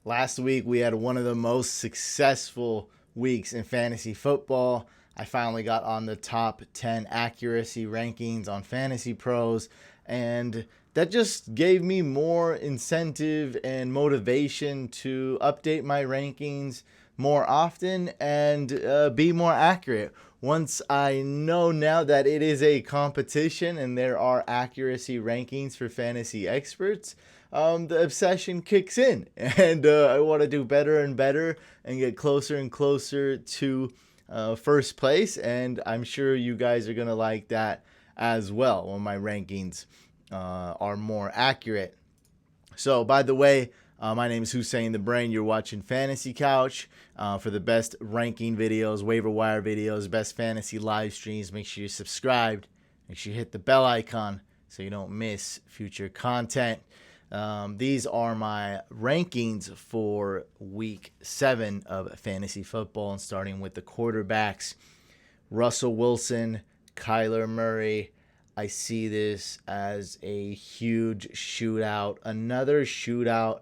Last week, we had one of the most successful weeks in fantasy football. I finally got on the top 10 accuracy rankings on Fantasy Pros, and that just gave me more incentive and motivation to update my rankings more often and be more accurate. Once I know now that it is a competition and there are accuracy rankings for fantasy experts, the obsession kicks in, and I want to do better and better and get closer and closer to first place. And I'm sure you guys are going to like that as well when my rankings are more accurate. So, by the way, my name is Hussein the Brain. You're watching Fantasy Couch. For the best ranking videos, waiver wire videos, best fantasy live streams, make sure you're subscribed. Make sure you hit the bell icon so you don't miss future content. These are my rankings for week 7 of fantasy football, and starting with the quarterbacks. Russell Wilson, Kyler Murray. I see this as a huge shootout. Another shootout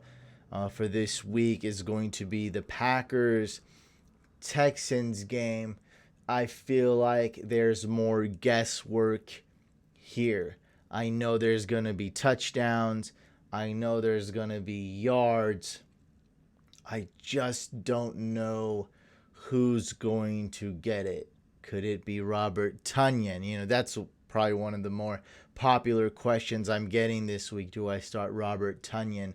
for this week is going to be the Packers-Texans game. I feel like there's more guesswork here. I know there's going to be touchdowns. I know there's going to be yards. I just don't know who's going to get it. Could it be Robert Tonyan? That's probably one of the more popular questions I'm getting this week. Do I start Robert Tonyan?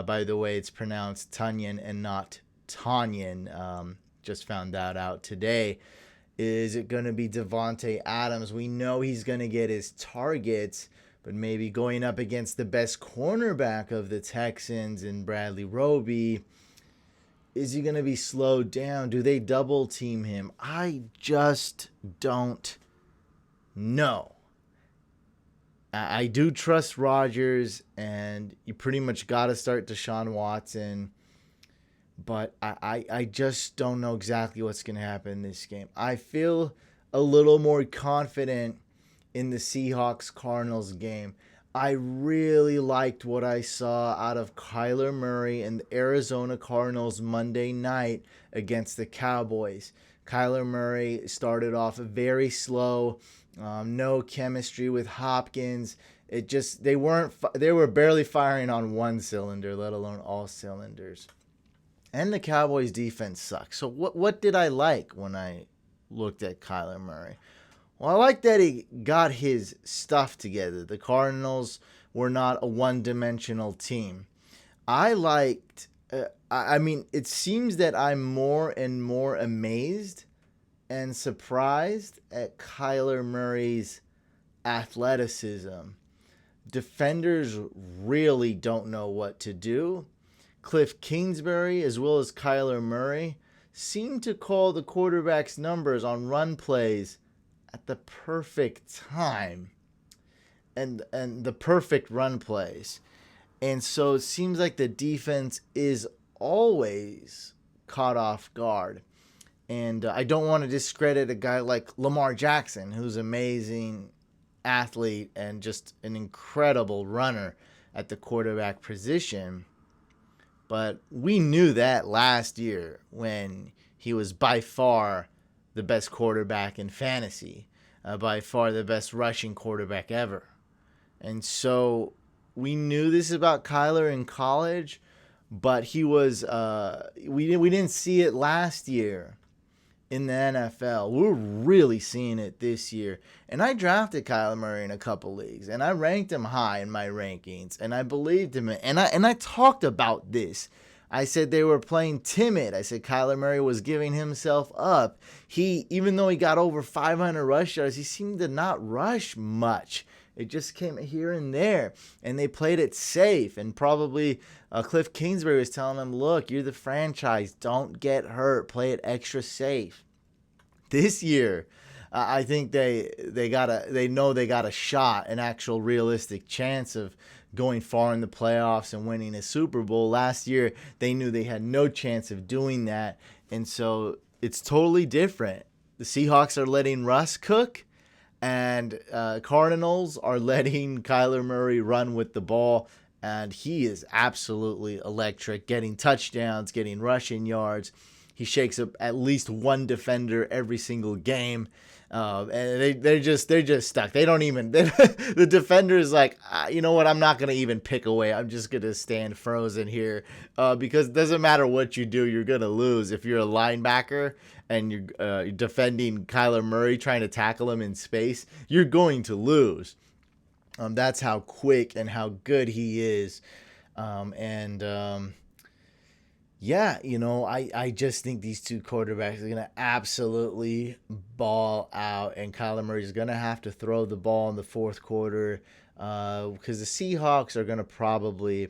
By the way, it's pronounced Tunyon and not Tonyan. Just found that out today. Is it going to be Devontae Adams? We know he's going to get his targets, but maybe going up against the best cornerback of the Texans in Bradley Roby, is he going to be slowed down? Do they double team him? I just don't know. I do trust Rodgers, and you pretty much got to start Deshaun Watson, but I just don't know exactly what's going to happen in this game. I feel a little more confident in the Seahawks-Cardinals game. I really liked what I saw out of Kyler Murray and the Arizona Cardinals Monday night against the Cowboys. Kyler Murray started off very slow. No chemistry with Hopkins. They were barely firing on one cylinder, let alone all cylinders. And the Cowboys defense sucks. So what did I like when I looked at Kyler Murray? Well, I like that he got his stuff together. The Cardinals were not a one-dimensional team. I liked, it seems that I'm more and more amazed and surprised at Kyler Murray's athleticism. Defenders really don't know what to do. Cliff Kingsbury, as well as Kyler Murray, seem to call the quarterback's numbers on run plays at the perfect time and the perfect run plays. And so it seems like the defense is always caught off guard. And I don't want to discredit a guy like Lamar Jackson, who's an amazing athlete and just an incredible runner at the quarterback position. But we knew that last year when he was by far the best quarterback in fantasy, by far the best rushing quarterback ever. And so we knew this about Kyler in college, but he was we didn't see it last year in the NFL. We're really seeing it this year. And I drafted Kyler Murray in a couple leagues, and I ranked him high in my rankings, and I believed him. And I talked about this. I said they were playing timid. I said Kyler Murray was giving himself up. Even though he got over 500 rush yards, he seemed to not rush much. It just came here and there, and they played it safe. And probably Cliff Kingsbury was telling him, look, you're the franchise. Don't get hurt. Play it extra safe. This year, I think they know they got a shot, an actual realistic chance of going far in the playoffs and winning a Super Bowl. Last year, they knew they had no chance of doing that, and so it's totally different. The Seahawks are letting Russ cook, and Cardinals are letting Kyler Murray run with the ball and he is absolutely electric, getting touchdowns, getting rushing yards. He shakes up at least one defender every single game. And they're just stuck. They don't even the defender is like, you know what? I'm not gonna even pick away. I'm just gonna stand frozen here, because it doesn't matter what you do, you're gonna lose. If you're a linebacker and you're defending Kyler Murray trying to tackle him in space, you're going to lose. That's how quick and how good he is. Yeah, I just think these two quarterbacks are going to absolutely ball out, and Kyler Murray is going to have to throw the ball in the fourth quarter, because the Seahawks are going to probably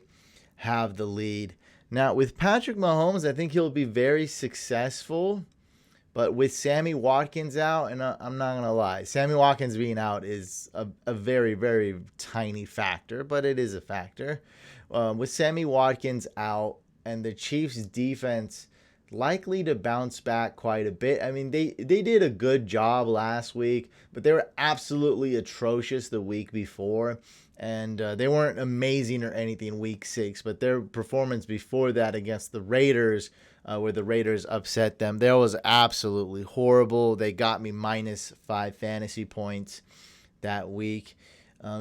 have the lead. Now, with Patrick Mahomes, I think he'll be very successful, but with Sammy Watkins out, and I'm not going to lie, Sammy Watkins being out is a very, very tiny factor, but it is a factor. With Sammy Watkins out, and the Chiefs defense likely to bounce back quite a bit. I mean, they did a good job last week, but they were absolutely atrocious the week before. And they weren't amazing or anything week 6, but their performance before that against the Raiders, where the Raiders upset them, that was absolutely horrible. They got me -5 fantasy points that week.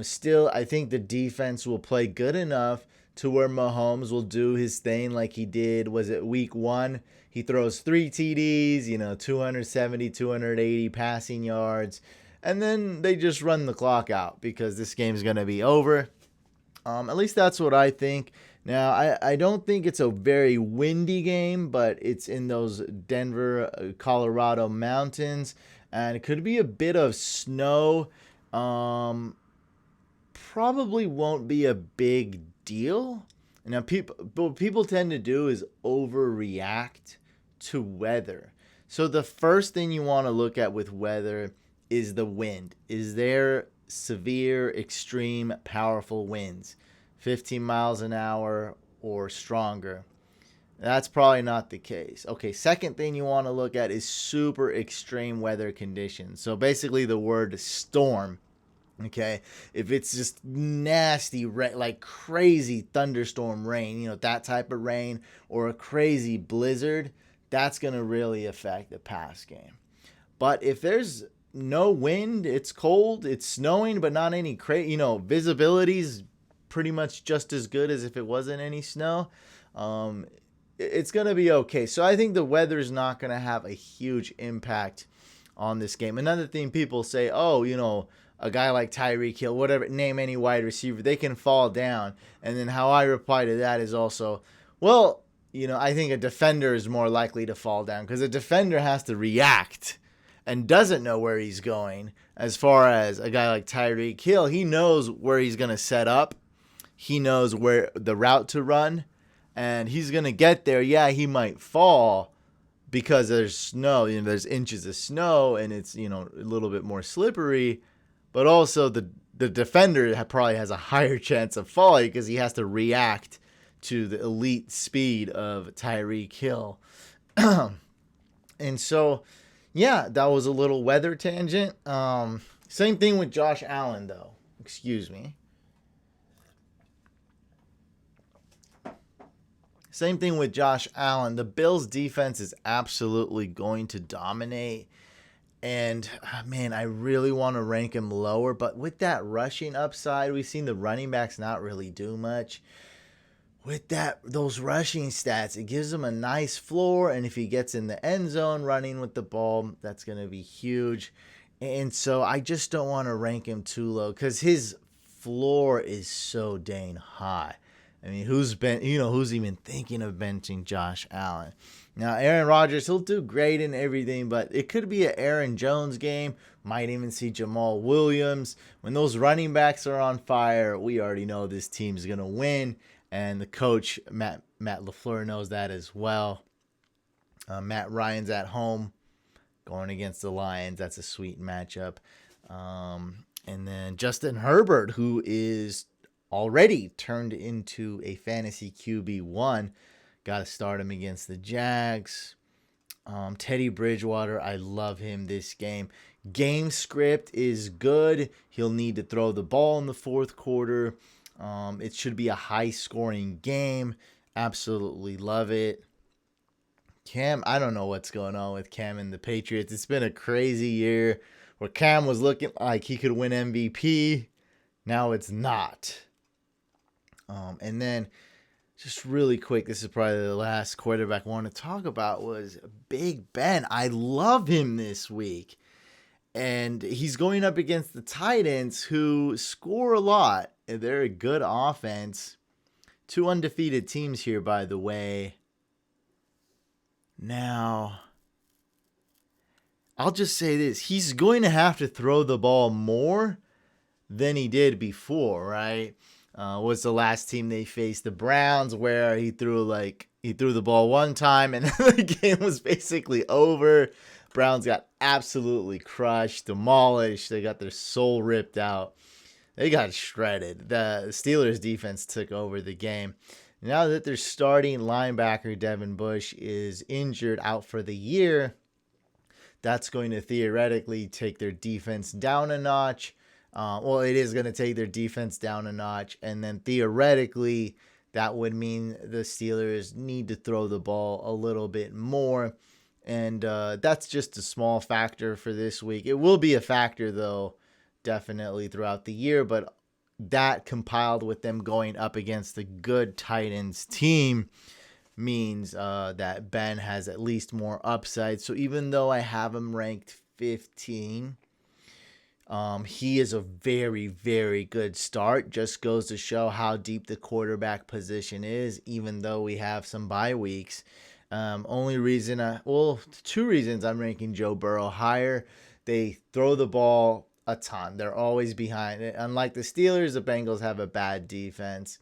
Still, I think the defense will play good enough to where Mahomes will do his thing like he did. Was it week 1? He throws 3 TDs, 270, 280 passing yards. And then they just run the clock out because this game's going to be over. At least that's what I think. Now, I don't think it's a very windy game, but it's in those Denver, Colorado mountains. And it could be a bit of snow. Probably won't be a big deal. Now, what people tend to do is overreact to weather. So the first thing you want to look at with weather is the wind. Is there severe, extreme, powerful winds, 15 miles an hour or stronger? That's probably not the case. Okay, second thing you want to look at is super extreme weather conditions. So basically the word storm. Okay, if it's just nasty, like crazy thunderstorm rain, that type of rain, or a crazy blizzard, that's going to really affect the pass game. But if there's no wind, it's cold, it's snowing, but not any crazy, visibility's pretty much just as good as if it wasn't any snow, it's going to be okay. So I think the weather's not going to have a huge impact on this game. Another thing people say, a guy like Tyreek Hill, whatever, name any wide receiver, they can fall down. And then how I reply to that is also, well, I think a defender is more likely to fall down because a defender has to react and doesn't know where he's going. As far as a guy like Tyreek Hill, he knows where he's going to set up. He knows where the route to run, and he's going to get there. Yeah, he might fall because there's snow, there's inches of snow, and it's, a little bit more slippery. But also the defender probably has a higher chance of falling because he has to react to the elite speed of Tyreek Hill. And so, yeah, that was a little weather tangent. Same thing with Josh Allen, though. Excuse me. Same thing with Josh Allen. The Bills' defense is absolutely going to dominate. And, man, I really want to rank him lower. But with that rushing upside, we've seen the running backs not really do much. With those rushing stats, it gives him a nice floor. And if he gets in the end zone running with the ball, that's going to be huge. And so I just don't want to rank him too low because his floor is so dang high. I mean, who's even thinking of benching Josh Allen? Now, Aaron Rodgers, he'll do great in everything, but it could be an Aaron Jones game. Might even see Jamal Williams. When those running backs are on fire, we already know this team's going to win. And the coach, Matt LaFleur, knows that as well. Matt Ryan's at home going against the Lions. That's a sweet matchup. And then Justin Herbert, who is already turned into a fantasy QB1. Got to start him against the Jags. Teddy Bridgewater, I love him this game. Game script is good. He'll need to throw the ball in the fourth quarter. It should be a high-scoring game. Absolutely love it. Cam, I don't know what's going on with Cam and the Patriots. It's been a crazy year where Cam was looking like he could win MVP. Now it's not. And then just really quick, this is probably the last quarterback I want to talk about, was Big Ben. I love him this week. And he's going up against the Titans, who score a lot. They're a good offense. 2 undefeated teams here, by the way. Now, I'll just say this. He's going to have to throw the ball more than he did before, right? Was the last team they faced, the Browns, where he threw the ball one time and then the game was basically over. Browns got absolutely crushed, demolished. They got their soul ripped out. They got shredded. The Steelers defense took over the game. Now that their starting linebacker, Devin Bush, is injured out for the year, that's going to theoretically take their defense down a notch. It is going to take their defense down a notch. And then theoretically, that would mean the Steelers need to throw the ball a little bit more. And that's just a small factor for this week. It will be a factor, though, definitely throughout the year. But that compiled with them going up against the good Titans team means that Ben has at least more upside. So even though I have him ranked 15, he is a very, very good start. Just goes to show how deep the quarterback position is, even though we have some bye weeks. Two reasons I'm ranking Joe Burrow higher. They throw the ball a ton. They're always behind it. Unlike the Steelers, the Bengals have a bad defense.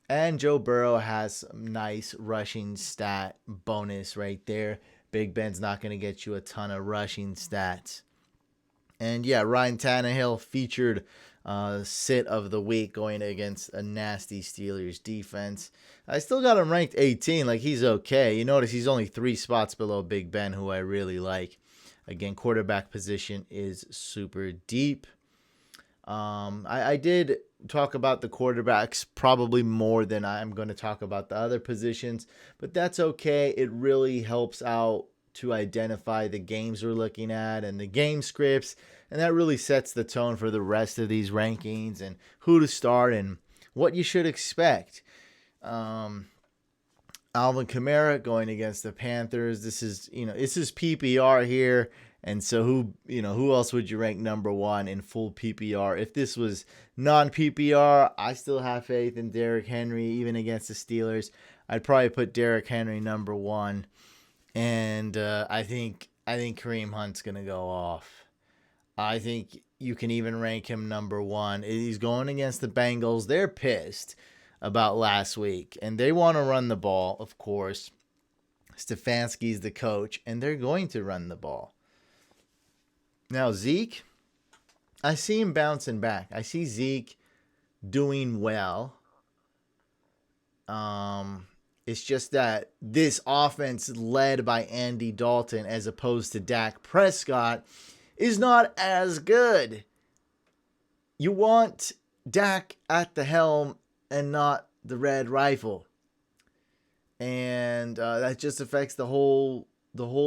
And Joe Burrow has some nice rushing stat bonus right there. Big Ben's not going to get you a ton of rushing stats. And yeah, Ryan Tannehill featured sit of the week going against a nasty Steelers defense. I still got him ranked 18. Like, he's okay. You notice he's only 3 spots below Big Ben, who I really like. Again, quarterback position is super deep. I did talk about the quarterbacks probably more than I'm going to talk about the other positions, but that's okay. It really helps out to identify the games we're looking at and the game scripts, and that really sets the tone for the rest of these rankings and who to start and what you should expect. Alvin Kamara going against the Panthers. This is PPR here. And so who else would you rank number 1 in full PPR? If this was non-PPR, I still have faith in Derrick Henry, even against the Steelers. I'd probably put Derrick Henry number 1. And I think Kareem Hunt's going to go off. I think you can even rank him number 1. He's going against the Bengals. They're pissed about last week, and they want to run the ball, of course. Stefanski's the coach, and they're going to run the ball. Now, Zeke, I see him bouncing back. I see Zeke doing well. It's just that this offense led by Andy Dalton as opposed to Dak Prescott is not as good. You want Dak at the helm and not the red rifle. And that just affects the whole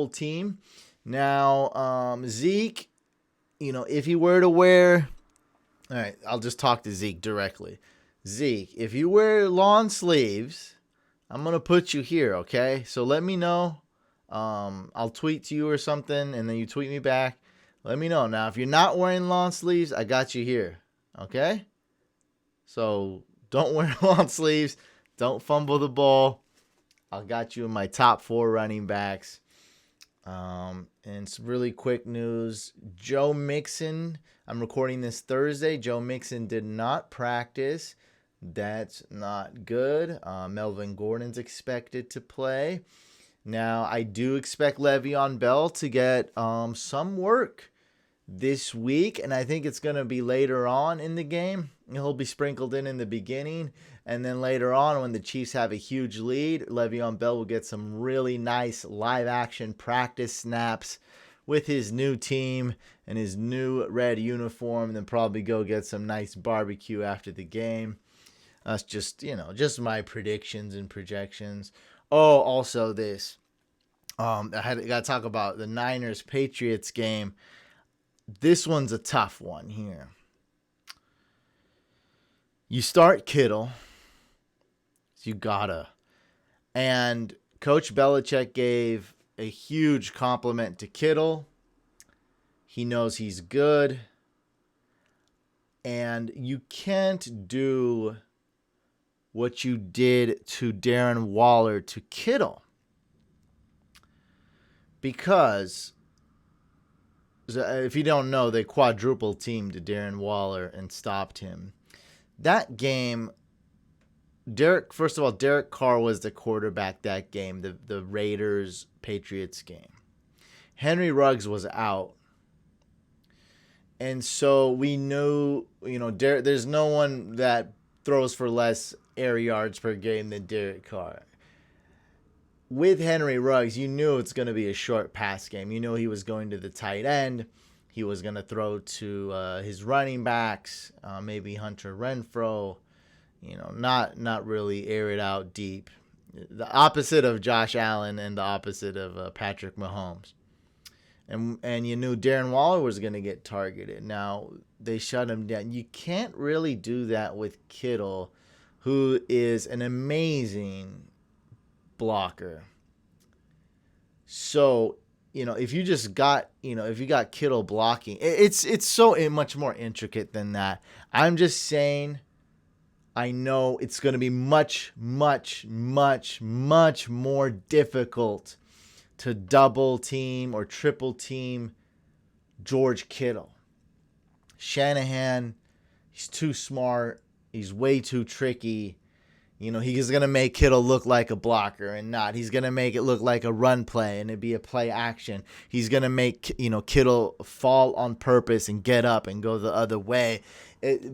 team. Now, Zeke, if he were to wear... All right, I'll just talk to Zeke directly. Zeke, if you wear lawn sleeves, I'm going to put you here, okay? So let me know. I'll tweet to you or something, and then you tweet me back. Let me know. Now, if you're not wearing lawn sleeves, I got you here, okay? So don't wear lawn sleeves. Don't fumble the ball. I got you in my top 4 running backs. And some really quick news. Joe Mixon, I'm recording this Thursday. Joe Mixon did not practice. That's not good. Melvin Gordon's expected to play. Now, I do expect Le'Veon Bell to get some work this week, and I think it's going to be later on in the game. He'll be sprinkled in the beginning, and then later on when the Chiefs have a huge lead, Le'Veon Bell will get some really nice live-action practice snaps with his new team and his new red uniform, and then probably go get some nice barbecue after the game. That's just, just my predictions and projections. Oh, also this. I got to talk about the Niners Patriots game. This one's a tough one here. You start Kittle. So you gotta. And Coach Belichick gave a huge compliment to Kittle. He knows he's good. And you can't do what you did to Darren Waller to Kittle. Because, if you don't know, they quadruple teamed Darren Waller and stopped him. That game, Derek Carr was the quarterback that game, the Raiders-Patriots game. Henry Ruggs was out. And so we knew, there's no one that throws for less air yards per game than Derek Carr. With Henry Ruggs, you knew it's going to be a short pass game. You knew he was going to the tight end. He was going to throw to his running backs, maybe Hunter Renfrow. Not really air it out deep. The opposite of Josh Allen and the opposite of Patrick Mahomes. And you knew Darren Waller was going to get targeted. Now, they shut him down. You can't really do that with Kittle, who is an amazing blocker. So, if you just got, if you got Kittle blocking, it's so much more intricate than that. I'm just saying, I know it's going to be much, much, much, much more difficult to double team or triple team George Kittle. Shanahan, he's too smart. He's way too tricky. He's going to make Kittle look like a blocker and not. He's going to make it look like a run play and it'd be a play action. He's going to make, Kittle fall on purpose and get up and go the other way.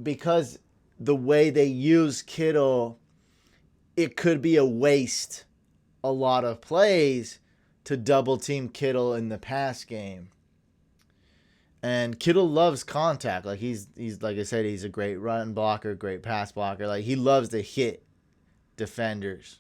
Because the way they use Kittle, it could be a waste a lot of plays to double team Kittle in the pass game. And Kittle loves contact. Like he's like I said, he's a great run blocker, great pass blocker. Like he loves to hit defenders.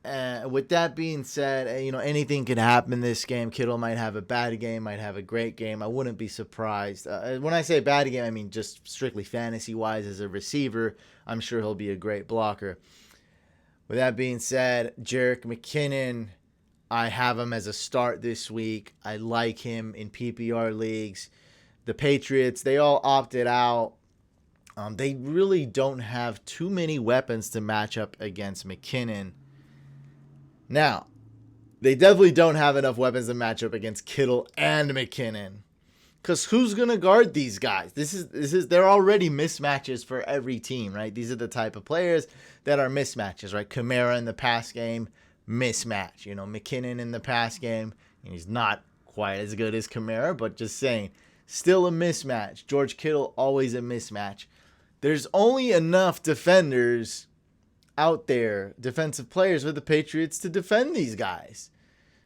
With that being said, anything could happen in this game. Kittle might have a bad game, might have a great game. I wouldn't be surprised. When I say bad game, I mean just strictly fantasy-wise as a receiver. I'm sure he'll be a great blocker. With that being said, Jerick McKinnon, I have him as a start this week. I like him in PPR leagues. The Patriots, they all opted out. They really don't have too many weapons to match up against McKinnon. Now, they definitely don't have enough weapons to match up against Kittle and McKinnon. Because who's going to guard these guys? They're already mismatches for every team, right? These are the type of players that are mismatches, right? Kamara in the pass game, mismatch. McKinnon in the pass game, he's not quite as good as Kamara, but just saying, still a mismatch. George Kittle, always a mismatch. There's only enough defenders out there, defensive players for the Patriots to defend these guys.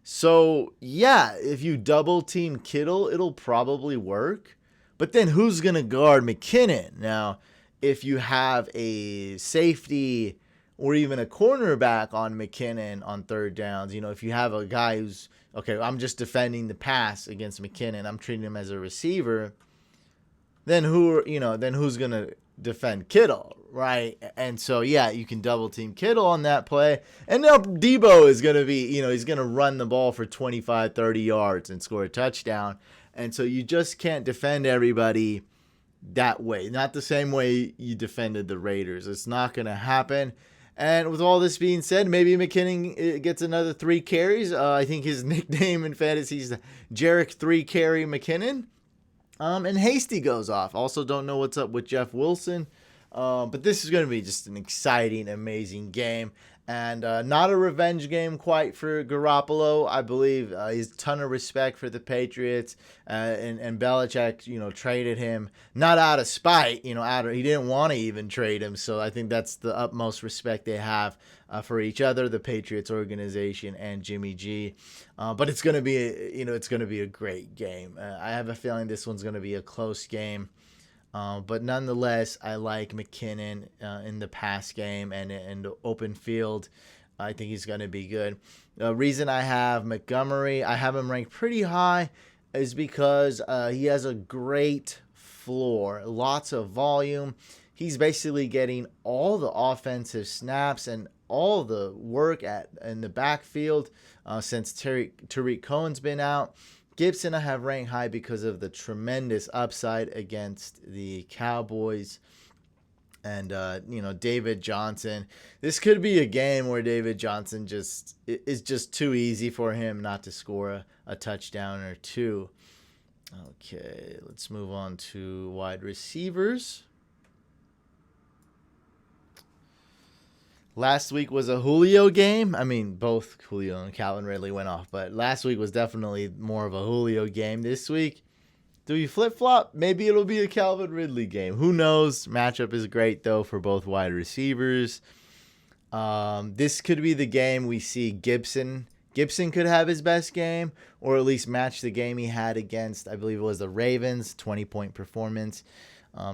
So, yeah, if you double team Kittle, it'll probably work. But then who's going to guard McKinnon? Now, if you have a safety or even a cornerback on McKinnon on third downs, if you have a guy who's, okay, I'm just defending the pass against McKinnon, I'm treating him as a receiver, then who's going to defend Kittle, right? And so, yeah, you can double team Kittle on that play. And now Debo is going to be, he's going to run the ball for 25, 30 yards and score a touchdown. And so you just can't defend everybody that way. Not the same way you defended the Raiders. It's not going to happen. And with all this being said, maybe McKinnon gets another 3 carries. I think his nickname in fantasy is Jerick 3 Carry McKinnon. And Hasty goes off. Also don't know what's up with Jeff Wilson. But this is going to be just an exciting, amazing game. And not a revenge game quite for Garoppolo. I believe he's a ton of respect for the Patriots. And Belichick, traded him. Not out of spite, he didn't want to even trade him. So I think that's the utmost respect they have for each other, the Patriots organization and Jimmy G. But it's going to be, it's going to be a great game. I have a feeling this one's going to be a close game. But nonetheless, I like McKinnon in the pass game and open field. I think he's going to be good. The reason I have Montgomery, I have him ranked pretty high, is because he has a great floor, lots of volume. He's basically getting all the offensive snaps and all the work in the backfield since Tariq Cohen's been out. Gibson I have ranked high because of the tremendous upside against the Cowboys. And, David Johnson. This could be a game where David Johnson is just too easy for him not to score a touchdown or two. Okay, let's move on to wide receivers. Last week was a Julio game. I mean, both Julio and Calvin Ridley went off, but last week was definitely more of a Julio game. This week, do we flip-flop? Maybe it'll be a Calvin Ridley game. Who knows? Matchup is great, though, for both wide receivers. This could be the game we see Gibson. Gibson could have his best game, or at least match the game he had against, I believe it was the Ravens, 20-point performance,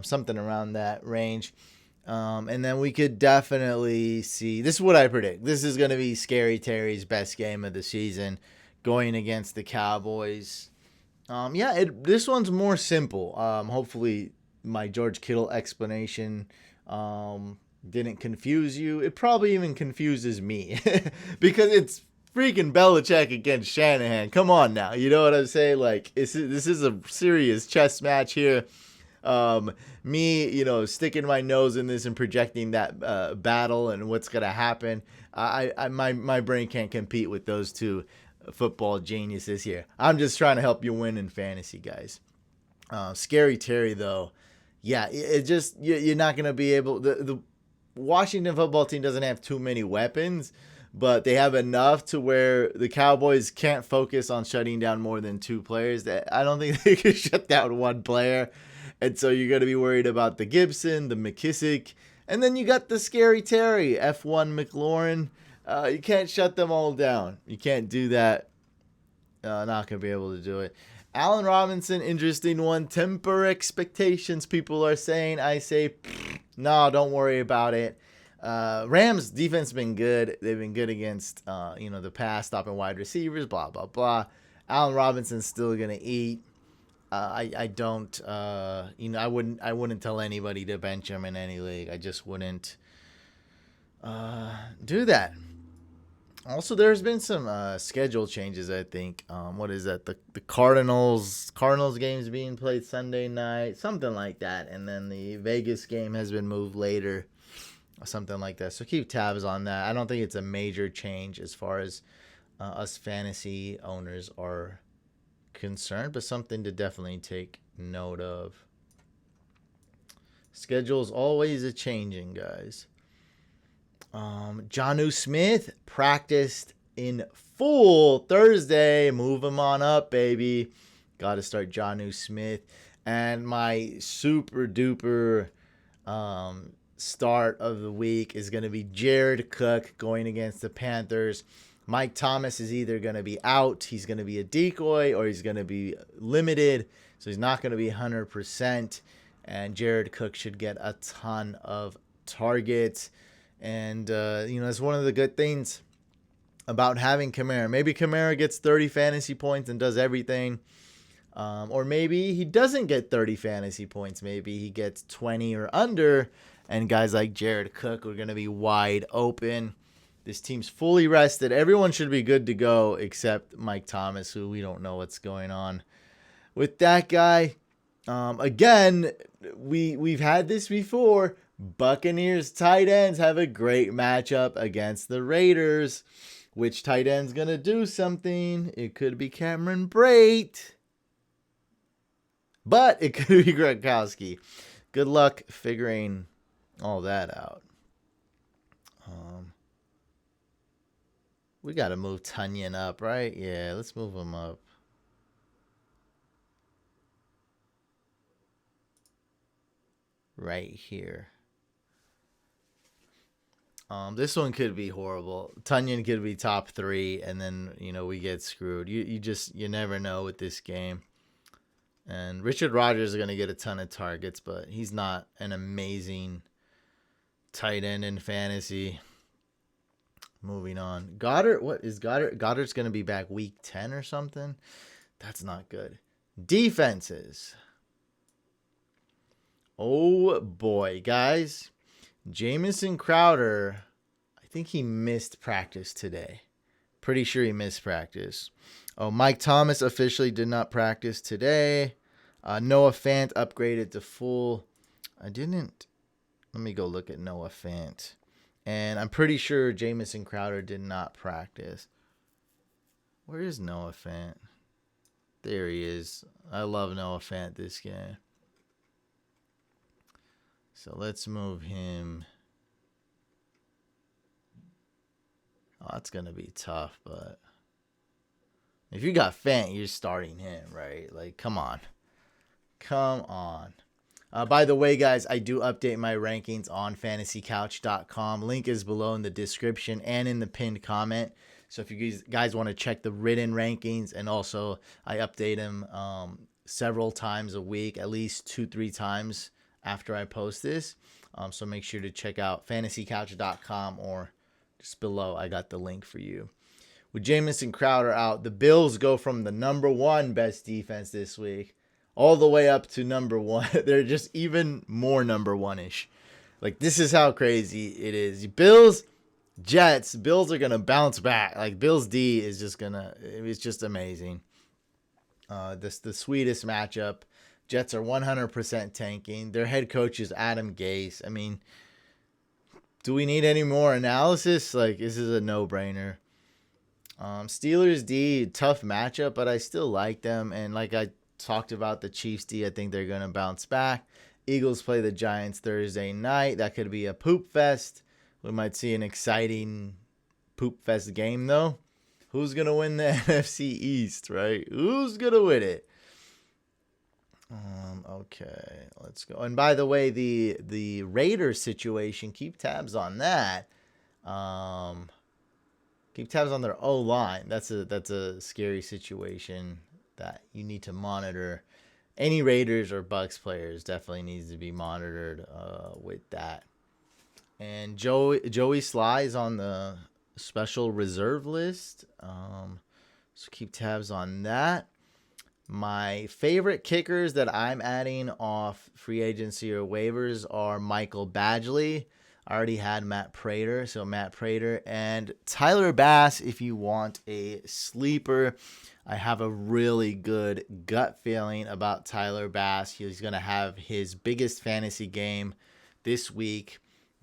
something around that range. And then we could definitely see, this is what I predict. This is going to be Scary Terry's best game of the season going against the Cowboys. This one's more simple. Hopefully my George Kittle explanation didn't confuse you. It probably even confuses me because it's freaking Belichick against Shanahan. Come on now. You know what I'm saying? Like, this is a serious chess match here. Me, sticking my nose in this and projecting that battle and what's going to happen. My brain can't compete with those two football geniuses here. I'm just trying to help you win in fantasy, guys. Scary Terry, though. Yeah, you're not going to be able. The Washington football team doesn't have too many weapons, but they have enough to where the Cowboys can't focus on shutting down more than two players. I don't think they can shut down one player. And so you're going to be worried about the Gibson, the McKissick, and then you got the Scary Terry, F1 McLaurin. You can't shut them all down. You can't do that. Not going to be able to do it. Allen Robinson, interesting one. Temper expectations, people are saying. I say, no, don't worry about it. Rams defense has been good. They've been good against, the pass, stopping wide receivers, blah, blah, blah. Allen Robinson's still going to eat. I wouldn't tell anybody to bench him in any league. I just wouldn't do that. Also, there's been some schedule changes, I think. What is that? The Cardinals games being played Sunday night, something like that. And then the Vegas game has been moved later, something like that. So keep tabs on that. I don't think it's a major change as far as us fantasy owners are concerned, but something to definitely take note of. Schedule's always a changing, guys. Jonnu Smith practiced in full Thursday. Move him on up, baby. Got to start Jonnu Smith. And my super duper start of the week is going to be Jared Cook going against the Panthers. Mike Thomas is either going to be out, he's going to be a decoy, or he's going to be limited. So he's not going to be 100%. And Jared Cook should get a ton of targets. And, that's one of the good things about having Kamara. Maybe Kamara gets 30 fantasy points and does everything. Or maybe he doesn't get 30 fantasy points. Maybe he gets 20 or under. And guys like Jared Cook are going to be wide open. This team's fully rested. Everyone should be good to go except Mike Thomas, who we don't know what's going on with that guy. Again, we've had this before. Buccaneers tight ends have a great matchup against the Raiders. Which tight end's going to do something? It could be Cameron Brate. But it could be Gronkowski. Good luck figuring all that out. We got to move Tunyon up, right? Yeah, let's move him up. Right here. This one could be horrible. Tunyon could be top 3, and then, we get screwed. You never know with this game. And Richard Rodgers is going to get a ton of targets, but he's not an amazing tight end in fantasy. Moving on. Goddard, what is Goddard? Goddard's going to be back week 10 or something. That's not good. Defenses. Oh boy, guys. Jamison Crowder, I think he missed practice today. Pretty sure he missed practice. Oh, Mike Thomas officially did not practice today. Noah Fant upgraded to full. Let me go look at Noah Fant. And I'm pretty sure Jamison Crowder did not practice. Where is Noah Fant? There he is. I love Noah Fant this game. So let's move him. Oh, that's going to be tough, but if you got Fant, you're starting him, right? Like, come on. Come on. By the way, guys, I do update my rankings on fantasycouch.com. Link is below in the description and in the pinned comment. So if you guys want to check the written rankings, and also I update them several times a week, at least 2-3 times after I post this. So make sure to check out fantasycouch.com, or just below, I got the link for you. With Jamison Crowder out, the Bills go from the number 1 best defense this week all the way up to number 1. They're just even more number 1-ish. Like, this is how crazy it is. Bills, Jets, Bills are going to bounce back. Like, Bills D is just going to, it's just amazing. This the sweetest matchup. Jets are 100% tanking. Their head coach is Adam Gase. I mean, do we need any more analysis? Like, this is a no-brainer. Steelers D, tough matchup, but I still like them. And like I talked about, the Chiefs D, I think they're going to bounce back. Eagles play the Giants Thursday night. That could be a poop fest. We might see an exciting poop fest game, though. Who's going to win the NFC East, right? Who's going to win it? Okay, let's go. And by the way, the Raiders situation, keep tabs on that. Keep tabs on their O-line. That's a scary situation that you need to monitor. Any Raiders or Bucks players definitely needs to be monitored with that. And Joey Sly is on the special reserve list. So keep tabs on that. My favorite kickers that I'm adding off free agency or waivers are Michael Badgley. I already had Matt Prater, so Matt Prater and Tyler Bass if you want a sleeper. I have a really good gut feeling about Tyler Bass. He's going to have his biggest fantasy game this week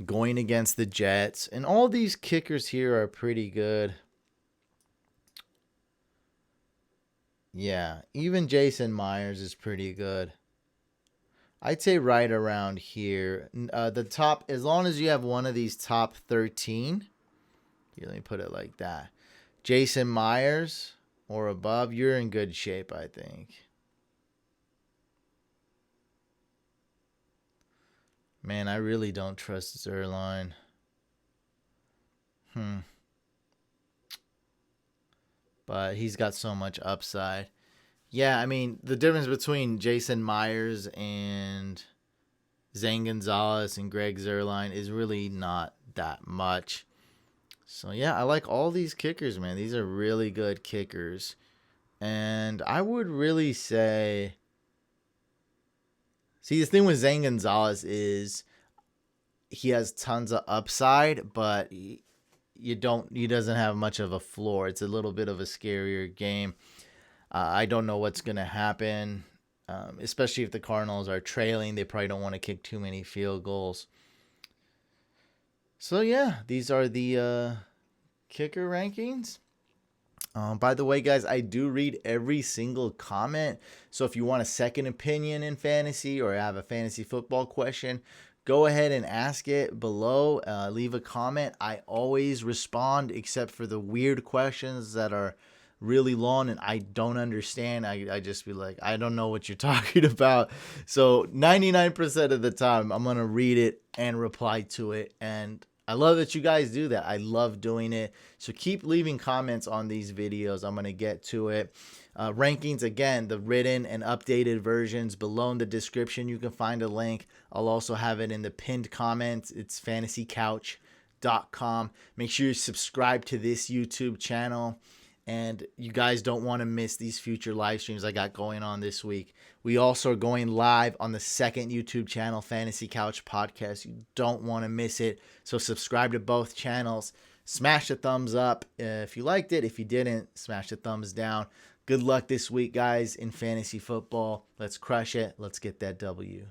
going against the Jets. And all these kickers here are pretty good. Yeah, even Jason Myers is pretty good. I'd say right around here. The top, as long as you have one of these top 13. Here, let me put it like that. Jason Myers or above, you're in good shape, I think. Man, I really don't trust Zerline. But he's got so much upside. Yeah, I mean, the difference between Jason Myers and Zane Gonzalez and Greg Zerline is really not that much. So, yeah, I like all these kickers, man. These are really good kickers. And I would really say... See, the thing with Zane Gonzalez is he has tons of upside, but he doesn't have much of a floor. It's a little bit of a scarier game. I don't know what's going to happen, especially if the Cardinals are trailing. They probably don't want to kick too many field goals. So, yeah, these are the kicker rankings. By the way, guys, I do read every single comment. So if you want a second opinion in fantasy or have a fantasy football question, go ahead and ask it below. Leave a comment. I always respond except for the weird questions that are really long and I don't understand. I just be like, I don't know what you're talking about. So 99% of the time, I'm going to read it and reply to it. And I love that you guys do that. I love doing it. So keep leaving comments on these videos. I'm going to get to it. Rankings, again, the written and updated versions below in the description. You can find a link. I'll also have it in the pinned comments. It's fantasycouch.com. Make sure you subscribe to this YouTube channel. And you guys don't want to miss these future live streams I got going on this week. We also are going live on the second YouTube channel, Fantasy Couch Podcast. You don't want to miss it. So subscribe to both channels. Smash the thumbs up if you liked it. If you didn't, smash the thumbs down. Good luck this week, guys, in fantasy football. Let's crush it. Let's get that W.